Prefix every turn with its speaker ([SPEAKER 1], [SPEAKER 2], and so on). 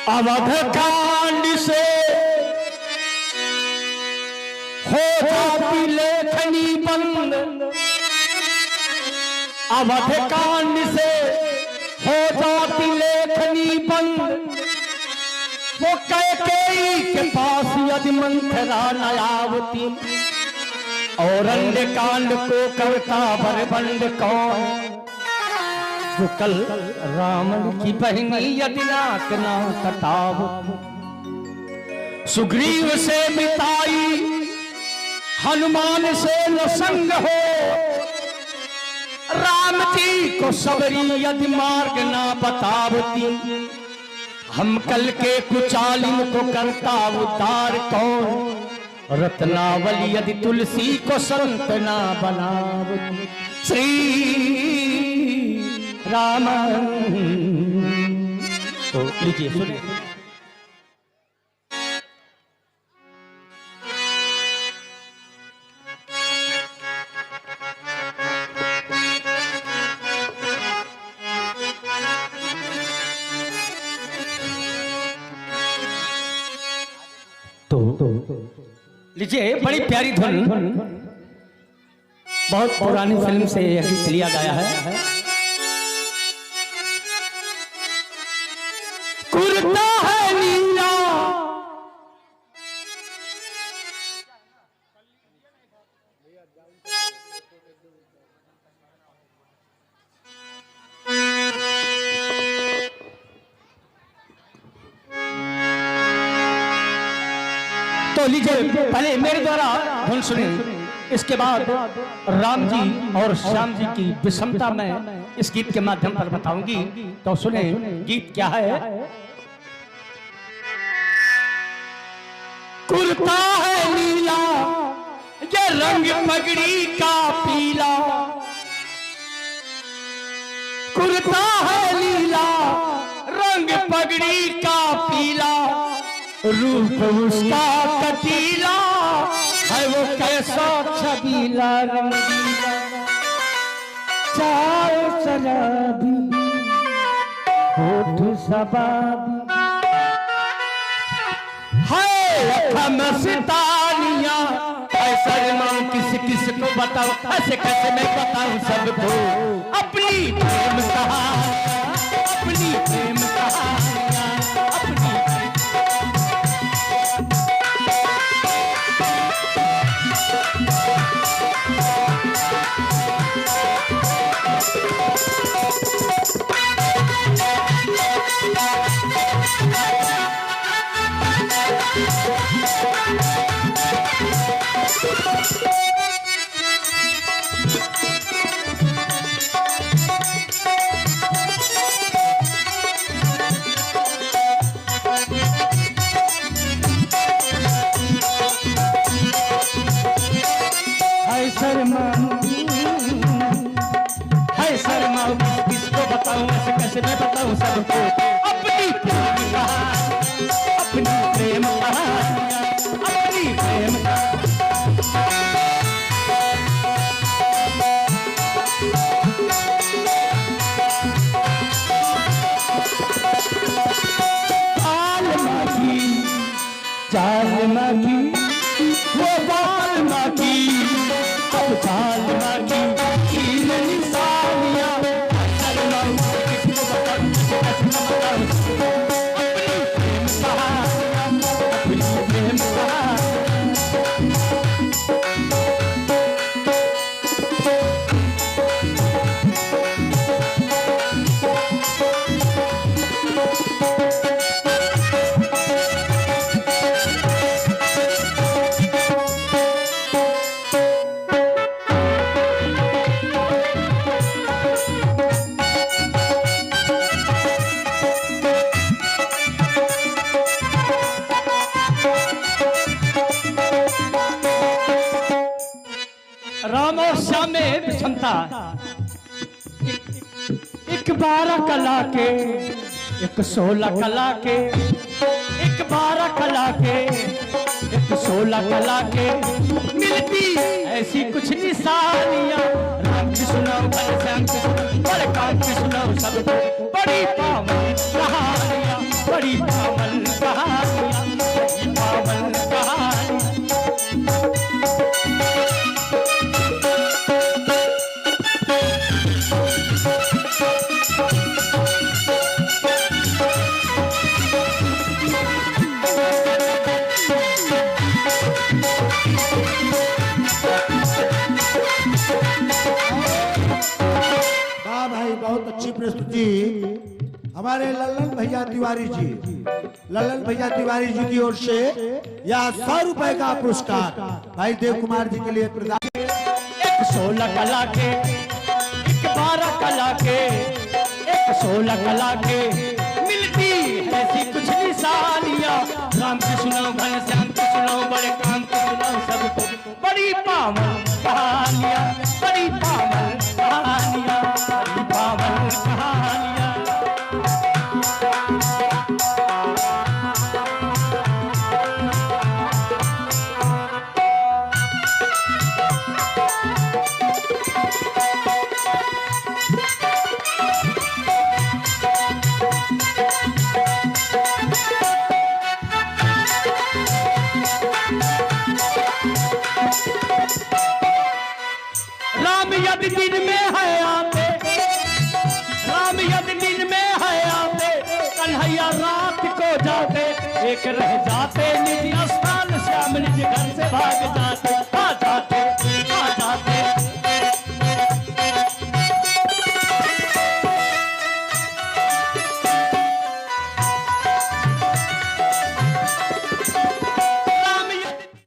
[SPEAKER 1] अवध कांड से हो जाती लेखनी बंद, अवध कांड से हो जाती लेखनी बंद। वो कैकेयी के पास यदि मंथरा न आवती, और अन्य कांड को करता बरबंड कौन? कल रावण की बहनी यदि नाक ना कटाव, सुग्रीव से मिताई हनुमान से न संग हो। राम जी को सबरी यदि मार्ग ना बतावती, हम कल के कुचालिन को करता उद्धार कौन? रत्नावली यदि तुलसी को संत ना बनावती। श्री राम। तो लीजिए सुनिए। लीजिए, बड़ी प्यारी धुन, बहुत पुरानी फिल्म से यह गीत लिया गया है। कुर्ता है नीला, तो लीजिए पहले मेरे द्वारा धुन सुनिए, इसके बाद राम जी और श्याम जी की विषमता में इस गीत के माध्यम पर बताऊंगी। तो सुने गीत क्या है। कुर्ता है नीला, ये रंग पगड़ी का पीला। कुर्ता है नीला, रंग पगड़ी का पीला। रूप उसका कटीला है, वो कैसा छबीला रंगीला। चाय शराबी होठ शबाबी है, हम सितानिया। ऐसा मैं किस किस को बताऊं, ऐसे कैसे मैं बताऊं सबको अपनी प्रेम कहानी, अपनी प्रेम कहानियां, अपनी किसको बताऊं, ऐसे कैसे मैं बताऊं सबको अपनी प्रेम कहानी, अपनी प्रेम कहानियां, अपनी प्रेम चाल मागी, वो बाल मागी, अब चाल मागी कीन निशानियां। राम और श्याम में विषमता, एक 12 कला के, एक 16 कला के, एक 12 कला के, एक 16 कला के, मिलती ऐसी कुछ निशानियां। राम की सुनाओ, श्याम की सुनाओ, बड़े काम की सुनाओ सबको, बड़ी पावन कहानियां, बड़ी पावन
[SPEAKER 2] अच्छी प्रस्तुति हमारे लल्लन भैया तिवारी जी, लल्लन भैया तिवारी जी की ओर से यह 100 रुपए का पुरस्कार भाई देव कुमार जी के लिए प्रदान।
[SPEAKER 1] एक 16 कला के, एक 12 कला के, एक 16 कला के मिलती ऐसी कुछ निशानियां। राम कृष्ण घनश्याम कृष्ण बड़े काम कृष्ण सबको बड़ी पावन कहानियां, बड़ी पावन कहानियां, बड़ी पावन कहानियां। राम यदि दिन में है आते, राम यदि दिन में है आते, कन्हैया रात को जाते, एक रह जाते निज स्थान, श्याम निज घर से भाग जाते।